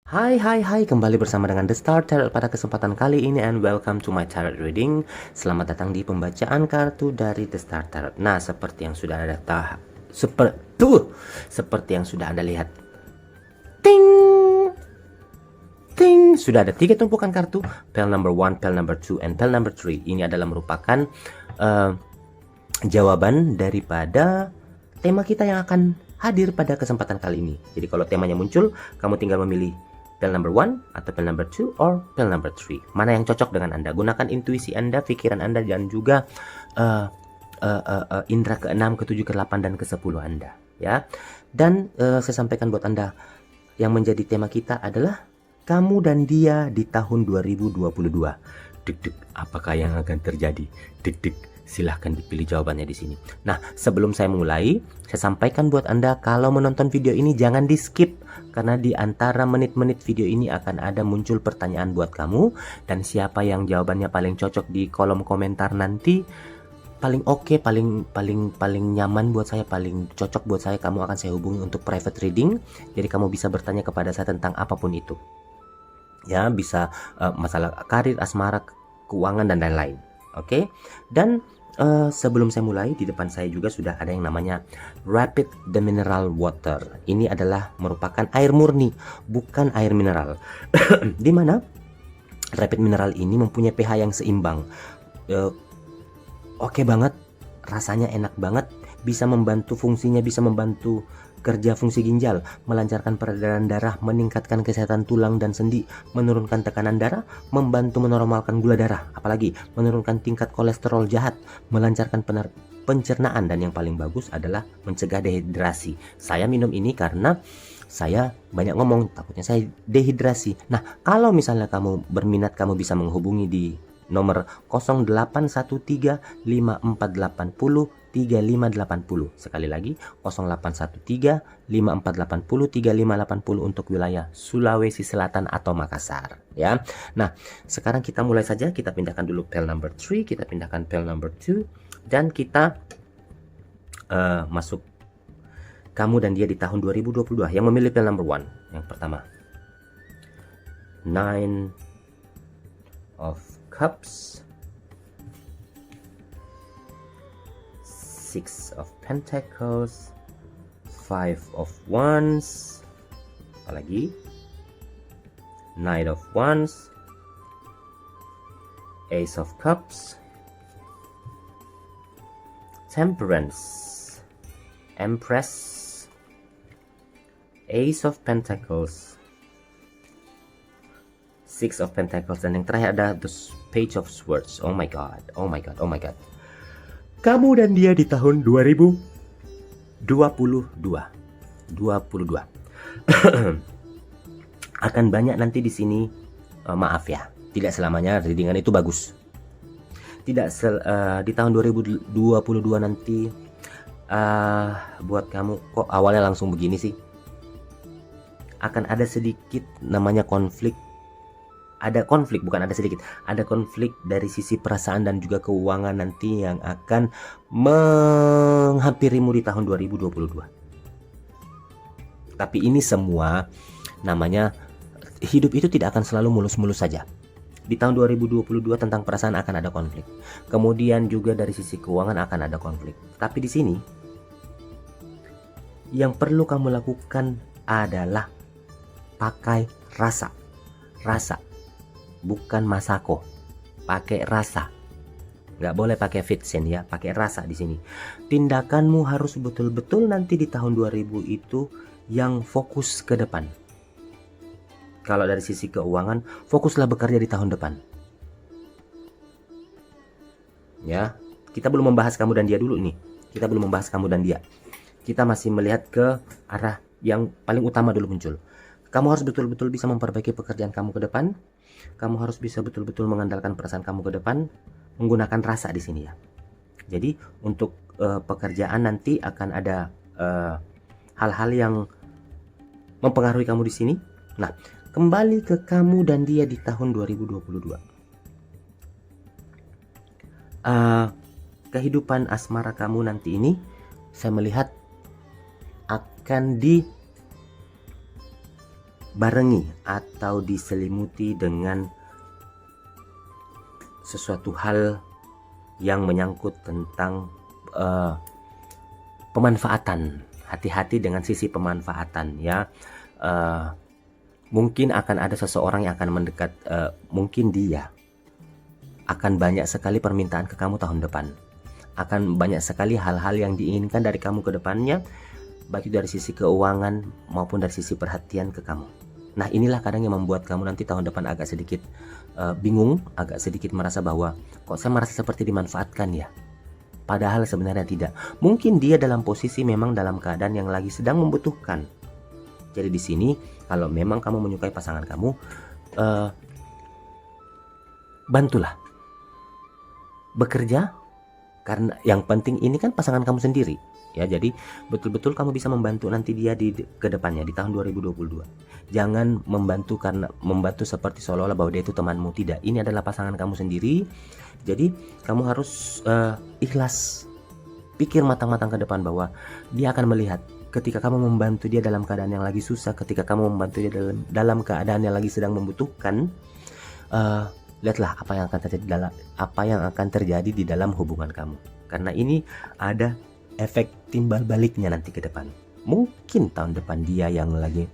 Hai, kembali bersama dengan The Star Tarot pada kesempatan kali ini, and welcome to my tarot reading. Selamat datang di pembacaan kartu dari The Star Tarot. Nah, seperti yang sudah seperti yang sudah Anda lihat. Ting! Ting! Sudah ada 3 tumpukan kartu, pile number 1, pile number 2, and pile number 3. Ini adalah merupakan jawaban daripada tema kita yang akan hadir pada kesempatan kali ini. Jadi kalau temanya muncul, kamu tinggal memilih pil number 1 atau pil number 2 or pil number 3. Mana yang cocok dengan Anda? Gunakan intuisi Anda, pikiran Anda, dan juga indera ke-6, ke-7, ke-8, dan ke-10 Anda, ya. Dan saya sampaikan buat Anda, yang menjadi tema kita adalah kamu dan dia di tahun 2022. Deg-deg, apakah yang akan terjadi? Deg-deg, silahkan dipilih jawabannya di sini. Nah, sebelum saya mulai, saya sampaikan buat Anda, kalau menonton video ini jangan di skip, karena di antara menit-menit video ini akan ada muncul pertanyaan buat kamu, dan siapa yang jawabannya paling cocok di kolom komentar nanti, paling oke, paling nyaman buat saya, paling cocok buat saya, kamu akan saya hubungi untuk private reading. Jadi kamu bisa bertanya kepada saya tentang apapun itu, ya, bisa masalah karir, asmara, keuangan, dan lain-lain. Oke. Dan sebelum saya mulai, di depan saya juga sudah ada yang namanya Rapid the Mineral Water. Ini adalah merupakan air murni, bukan air mineral. Di mana Rapid Mineral ini mempunyai pH yang seimbang. Oke banget, rasanya enak banget, bisa membantu fungsinya, bisa membantu kerja fungsi ginjal, melancarkan peredaran darah, meningkatkan kesehatan tulang dan sendi, menurunkan tekanan darah, membantu menormalkan gula darah, apalagi menurunkan tingkat kolesterol jahat, melancarkan pencernaan, dan yang paling bagus adalah mencegah dehidrasi. Saya minum ini karena saya banyak ngomong, takutnya saya dehidrasi. Nah, kalau misalnya kamu berminat, kamu bisa menghubungi di nomor 08135480 3580. Sekali lagi 08135480 3580 untuk wilayah Sulawesi Selatan atau Makassar, ya. Nah, sekarang kita mulai saja. Kita pindahkan dulu pile number 3, kita pindahkan pile number 2, dan kita masuk kamu dan dia di tahun 2022 yang memilih pile number 1. Yang pertama, 9 of Cups, 6 of Pentacles, 5 of Wands, apalagi 9 of Wands, Ace of Cups, Temperance, Empress, Ace of Pentacles, 6 of Pentacles, dan yang terakhir ada the Page of Swords. Oh my god. Kamu dan dia di tahun 2022. Akan banyak nanti di sini, maaf ya, tidak selamanya readingan itu bagus. Di tahun 2022 nanti buat kamu, kok awalnya langsung begini sih? Akan ada sedikit namanya konflik. Ada konflik dari sisi perasaan dan juga keuangan nanti yang akan menghampirimu di tahun 2022. Tapi ini semua namanya hidup itu tidak akan selalu mulus-mulus saja. Di tahun 2022 tentang perasaan akan ada konflik. Kemudian juga dari sisi keuangan akan ada konflik. Tapi di sini yang perlu kamu lakukan adalah pakai rasa. Bukan masako, pakai rasa. Nggak boleh pakai fitsen, ya, pakai rasa di sini. Tindakanmu harus betul-betul nanti di tahun 2000 itu yang fokus ke depan. Kalau dari sisi keuangan, fokuslah bekerja di tahun depan. Ya, kita belum membahas kamu dan dia dulu nih. Kita belum membahas kamu dan dia. Kita masih melihat ke arah yang paling utama dulu muncul. Kamu harus betul-betul bisa memperbaiki pekerjaan kamu ke depan. Kamu harus bisa betul-betul mengandalkan perasaan kamu ke depan, menggunakan rasa di sini, ya. Jadi untuk pekerjaan nanti akan ada hal-hal yang mempengaruhi kamu di sini. Nah, kembali ke kamu dan dia di tahun 2022. Kehidupan asmara kamu nanti ini, saya melihat akan barengi atau diselimuti dengan sesuatu hal yang menyangkut tentang pemanfaatan. Hati-hati dengan sisi pemanfaatan ya. Mungkin akan ada seseorang yang akan mendekat, mungkin dia akan banyak sekali permintaan ke kamu tahun depan. Akan banyak sekali hal-hal yang diinginkan dari kamu ke depannya, baik dari sisi keuangan maupun dari sisi perhatian ke kamu. Nah, inilah kadang yang membuat kamu nanti tahun depan agak sedikit bingung, agak sedikit merasa bahwa kok saya merasa seperti dimanfaatkan ya. Padahal sebenarnya tidak. Mungkin dia dalam posisi memang dalam keadaan yang lagi sedang membutuhkan. Jadi di sini kalau memang kamu menyukai pasangan kamu, bantulah bekerja, karena yang penting ini kan pasangan kamu sendiri. Ya, jadi betul-betul kamu bisa membantu nanti dia di kedepannya di tahun 2022. Jangan membantu karena membantu seperti seolah-olah bahwa dia itu temanmu. Tidak, ini adalah pasangan kamu sendiri. Jadi kamu harus ikhlas, pikir matang-matang ke depan bahwa dia akan melihat ketika kamu membantu dia dalam keadaan yang lagi susah, ketika kamu membantu dia dalam keadaan yang lagi sedang membutuhkan. Lihatlah apa yang akan terjadi di dalam hubungan kamu. Karena ini ada efek timbal baliknya nanti ke depan. Mungkin tahun depan dia yang lagi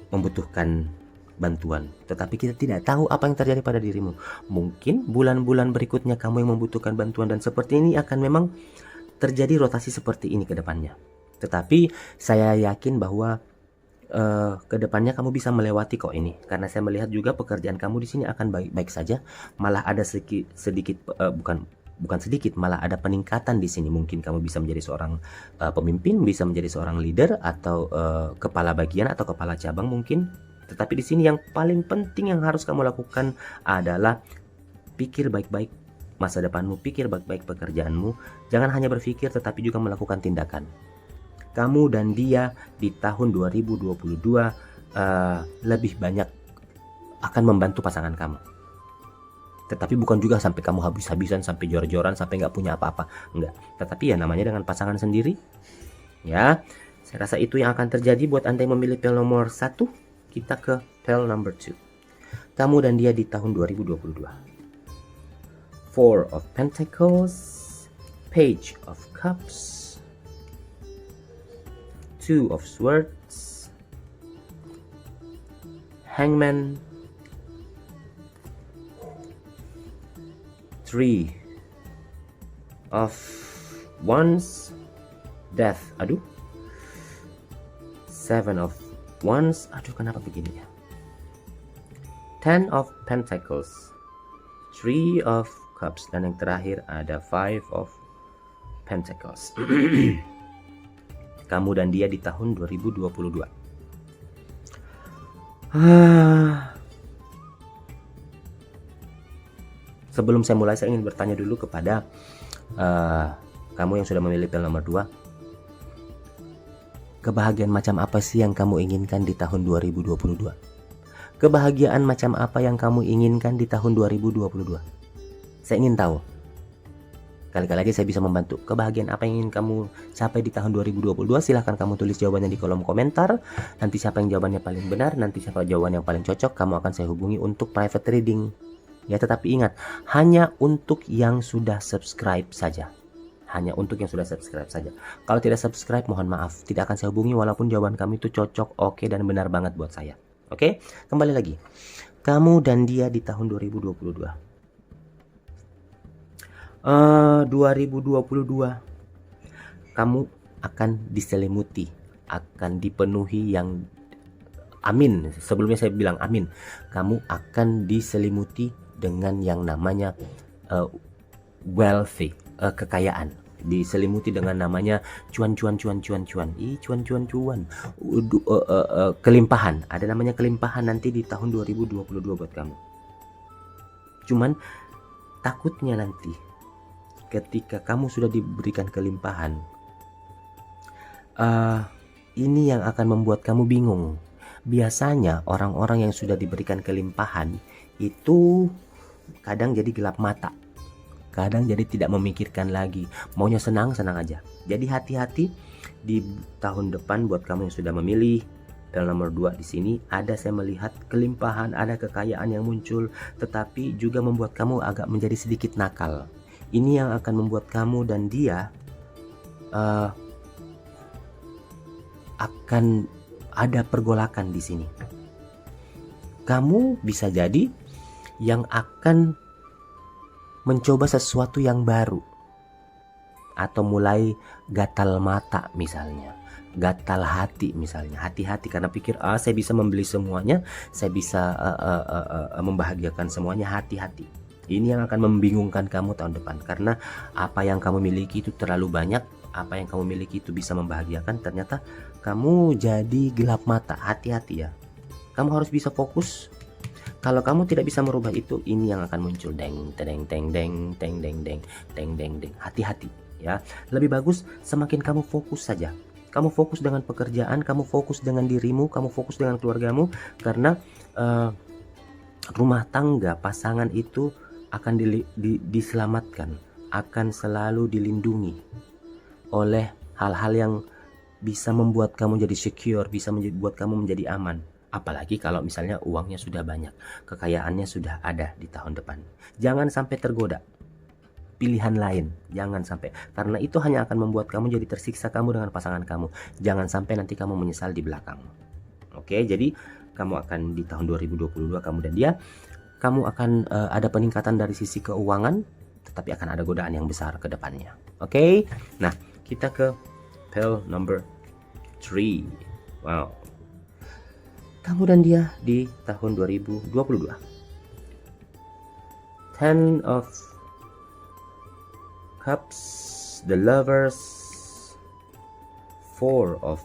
membutuhkan bantuan, tetapi kita tidak tahu apa yang terjadi pada dirimu. Mungkin bulan-bulan berikutnya kamu yang membutuhkan bantuan, dan seperti ini akan memang terjadi rotasi seperti ini ke depannya. Tetapi saya yakin bahwa ke depannya kamu bisa melewati kok ini, karena saya melihat juga pekerjaan kamu di sini akan baik-baik saja. Malah ada sedikit bukan sedikit, malah ada peningkatan di sini. Mungkin kamu bisa menjadi seorang pemimpin, bisa menjadi seorang leader atau kepala bagian atau kepala cabang mungkin. Tetapi di sini yang paling penting yang harus kamu lakukan adalah pikir baik-baik masa depanmu, pikir baik-baik pekerjaanmu. Jangan hanya berpikir tetapi juga melakukan tindakan. Kamu dan dia di tahun 2022 lebih banyak akan membantu pasangan kamu. Tetapi bukan juga sampai kamu habis-habisan, sampai jor-joran, sampai nggak punya apa-apa. Enggak. Tetapi ya namanya dengan pasangan sendiri. Ya, saya rasa itu yang akan terjadi buat Anda yang memilih pel nomor 1. Kita ke pel number 2. Kamu dan dia di tahun 2022. Four of Pentacles, Page of Cups, Two of Swords, Hangman, Three of Wands, Death, aduh, Seven of Wands, aduh kenapa begini ya, Ten of Pentacles, Three of Cups, dan yang terakhir ada Five of Pentacles. Kamu dan dia di tahun 2022. Sebelum saya mulai, saya ingin bertanya dulu kepada kamu yang sudah memilih pel nomor 2. Kebahagiaan macam apa sih yang kamu inginkan di tahun 2022? Kebahagiaan macam apa yang kamu inginkan di tahun 2022? Saya ingin tahu. Kali-kali aja saya bisa membantu. Kebahagiaan apa yang ingin kamu capai di tahun 2022? Silahkan kamu tulis jawabannya di kolom komentar. Nanti siapa yang jawabannya paling benar, nanti siapa jawaban yang paling cocok, kamu akan saya hubungi untuk private reading. Ya, tetapi ingat, hanya untuk yang sudah subscribe saja. Hanya untuk yang sudah subscribe saja. Kalau tidak subscribe, mohon maaf, tidak akan saya hubungi walaupun jawaban kami itu cocok, oke, dan benar banget buat saya. Oke, kembali lagi. Kamu dan dia di tahun 2022. 2022 kamu akan diselimuti, akan dipenuhi yang amin. Sebelumnya saya bilang amin. Kamu akan diselimuti dengan yang namanya wealthy, kekayaan. Diselimuti dengan namanya cuan. Kelimpahan. Ada namanya kelimpahan nanti di tahun 2022 buat kamu. Cuman takutnya nanti ketika kamu sudah diberikan kelimpahan, ini yang akan membuat kamu bingung. Biasanya orang-orang yang sudah diberikan kelimpahan itu kadang jadi gelap mata, kadang jadi tidak memikirkan lagi, maunya senang aja. Jadi hati-hati di tahun depan buat kamu yang sudah memilih pel nomor 2 di sini ada, saya melihat kelimpahan, ada kekayaan yang muncul, tetapi juga membuat kamu agak menjadi sedikit nakal. Ini yang akan membuat kamu dan dia akan ada pergolakan di sini. Kamu bisa jadi yang akan mencoba sesuatu yang baru, atau mulai gatal mata misalnya, gatal hati misalnya, hati-hati karena pikir saya bisa membeli semuanya, saya bisa membahagiakan semuanya. Hati-hati, ini yang akan membingungkan kamu tahun depan, karena apa yang kamu miliki itu terlalu banyak, apa yang kamu miliki itu bisa membahagiakan, ternyata kamu jadi gelap mata. Hati-hati ya, kamu harus bisa fokus. Kalau kamu tidak bisa merubah itu, ini yang akan muncul, deng teng teng deng teng deng deng teng deng deng. Hati-hati ya. Lebih bagus semakin kamu fokus saja. Kamu fokus dengan pekerjaan, kamu fokus dengan dirimu, kamu fokus dengan keluargamu, karena rumah tangga pasangan itu akan diselamatkan, akan selalu dilindungi oleh hal-hal yang bisa membuat kamu jadi secure, bisa membuat kamu menjadi aman. Apalagi kalau misalnya uangnya sudah banyak, kekayaannya sudah ada di tahun depan. Jangan sampai tergoda pilihan lain, jangan sampai, karena itu hanya akan membuat kamu jadi tersiksa kamu dengan pasangan kamu. Jangan sampai nanti kamu menyesal di belakang. Oke, jadi kamu akan di tahun 2022, kamu dan dia, kamu akan ada peningkatan dari sisi keuangan, tetapi akan ada godaan yang besar ke depannya. Oke, nah kita ke pel number 3. Wow, kamu dan dia di tahun 2022. Ten of Cups, the Lovers, Four of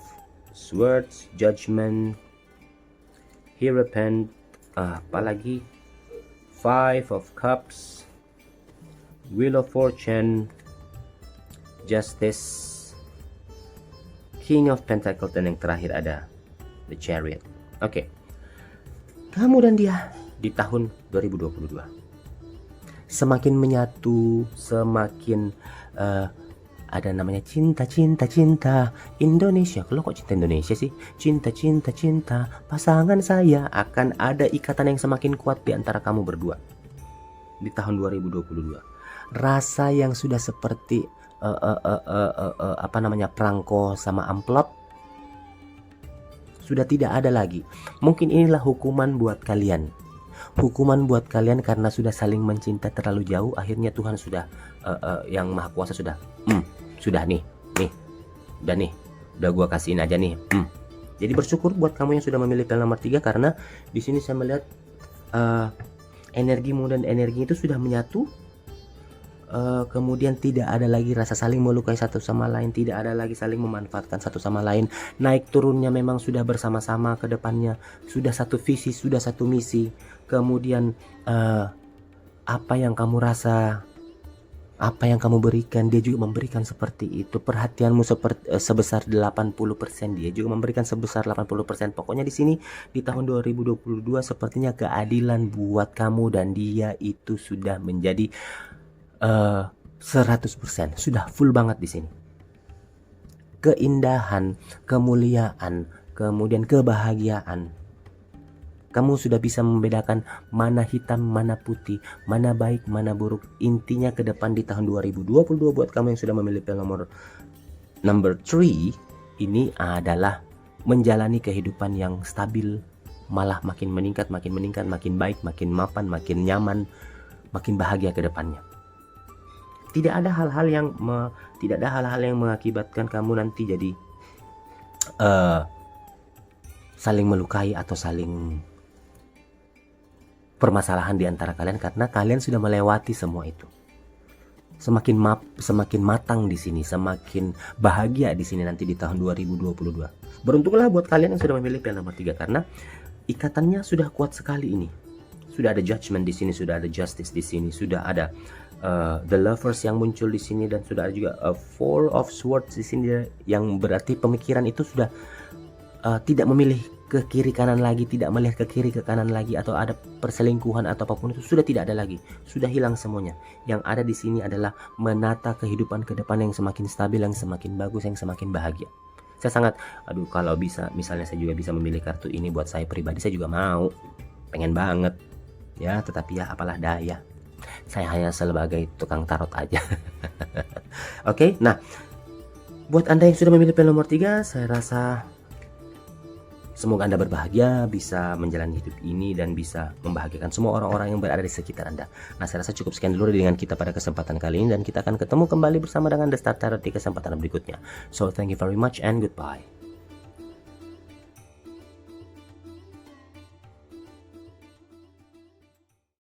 Swords, Judgment, Hierophant, apalagi Five of Cups, Wheel of Fortune, Justice, King of Pentacles, dan yang terakhir ada The Chariot. Oke, kamu dan dia di tahun 2022 semakin menyatu, semakin ada namanya cinta Indonesia. Kalau kok cinta Indonesia sih? Cinta pasangan saya. Akan ada ikatan yang semakin kuat di antara kamu berdua di tahun 2022. Rasa yang sudah seperti perangko sama amplop sudah tidak ada lagi. Mungkin inilah hukuman buat kalian. Hukuman buat kalian karena sudah saling mencinta terlalu jauh. Akhirnya Tuhan sudah yang Maha Kuasa sudah nih, udah gua kasihin aja nih. Jadi bersyukur buat kamu yang sudah memilih pel nomor 3, karena di sini saya melihat energimu dan energi itu sudah menyatu. Kemudian tidak ada lagi rasa saling melukai satu sama lain, tidak ada lagi saling memanfaatkan satu sama lain. Naik turunnya memang sudah bersama-sama ke depannya, sudah satu visi, sudah satu misi. Kemudian apa yang kamu rasa, apa yang kamu berikan, dia juga memberikan seperti itu. Perhatianmu sebesar 80%, dia juga memberikan sebesar 80%. Pokoknya di sini di tahun 2022 sepertinya keadilan buat kamu dan dia itu sudah menjadi 100%, sudah full banget di sini. Keindahan, kemuliaan, kemudian kebahagiaan. Kamu sudah bisa membedakan mana hitam, mana putih, mana baik, mana buruk. Intinya ke depan di tahun 2022 buat kamu yang sudah memilih pel number 3 ini adalah menjalani kehidupan yang stabil, malah makin meningkat, makin baik, makin mapan, makin nyaman, makin bahagia ke depannya. Tidak ada hal-hal yang mengakibatkan kamu nanti jadi saling melukai atau saling permasalahan di antara kalian, karena kalian sudah melewati semua itu. Semakin matang di sini, semakin bahagia di sini nanti di tahun 2022. Beruntunglah buat kalian yang sudah memilih pel nomor 3, karena ikatannya sudah kuat sekali ini. Sudah ada Judgment di sini, sudah ada Justice di sini, sudah ada The Lovers yang muncul di sini, dan sudah ada juga Four of Swords di sini, yang berarti pemikiran itu sudah tidak memilih ke kiri kanan lagi, tidak melihat ke kiri ke kanan lagi, atau ada perselingkuhan atau apapun itu sudah tidak ada lagi, sudah hilang semuanya. Yang ada di sini adalah menata kehidupan ke depan yang semakin stabil, yang semakin bagus, yang semakin bahagia. Saya sangat, aduh kalau bisa, misalnya saya juga bisa memilih kartu ini buat saya pribadi, saya juga mau, pengen banget, ya. Tetapi ya apalah daya, saya hanya sebagai tukang tarot aja. Oke, nah buat Anda yang sudah memilih pil nomor 3, saya rasa semoga Anda berbahagia, bisa menjalani hidup ini dan bisa membahagiakan semua orang-orang yang berada di sekitar Anda. Nah, saya rasa cukup sekian dulu dengan kita pada kesempatan kali ini, dan kita akan ketemu kembali bersama dengan The Star Tarot di kesempatan berikutnya. So, thank you very much and goodbye.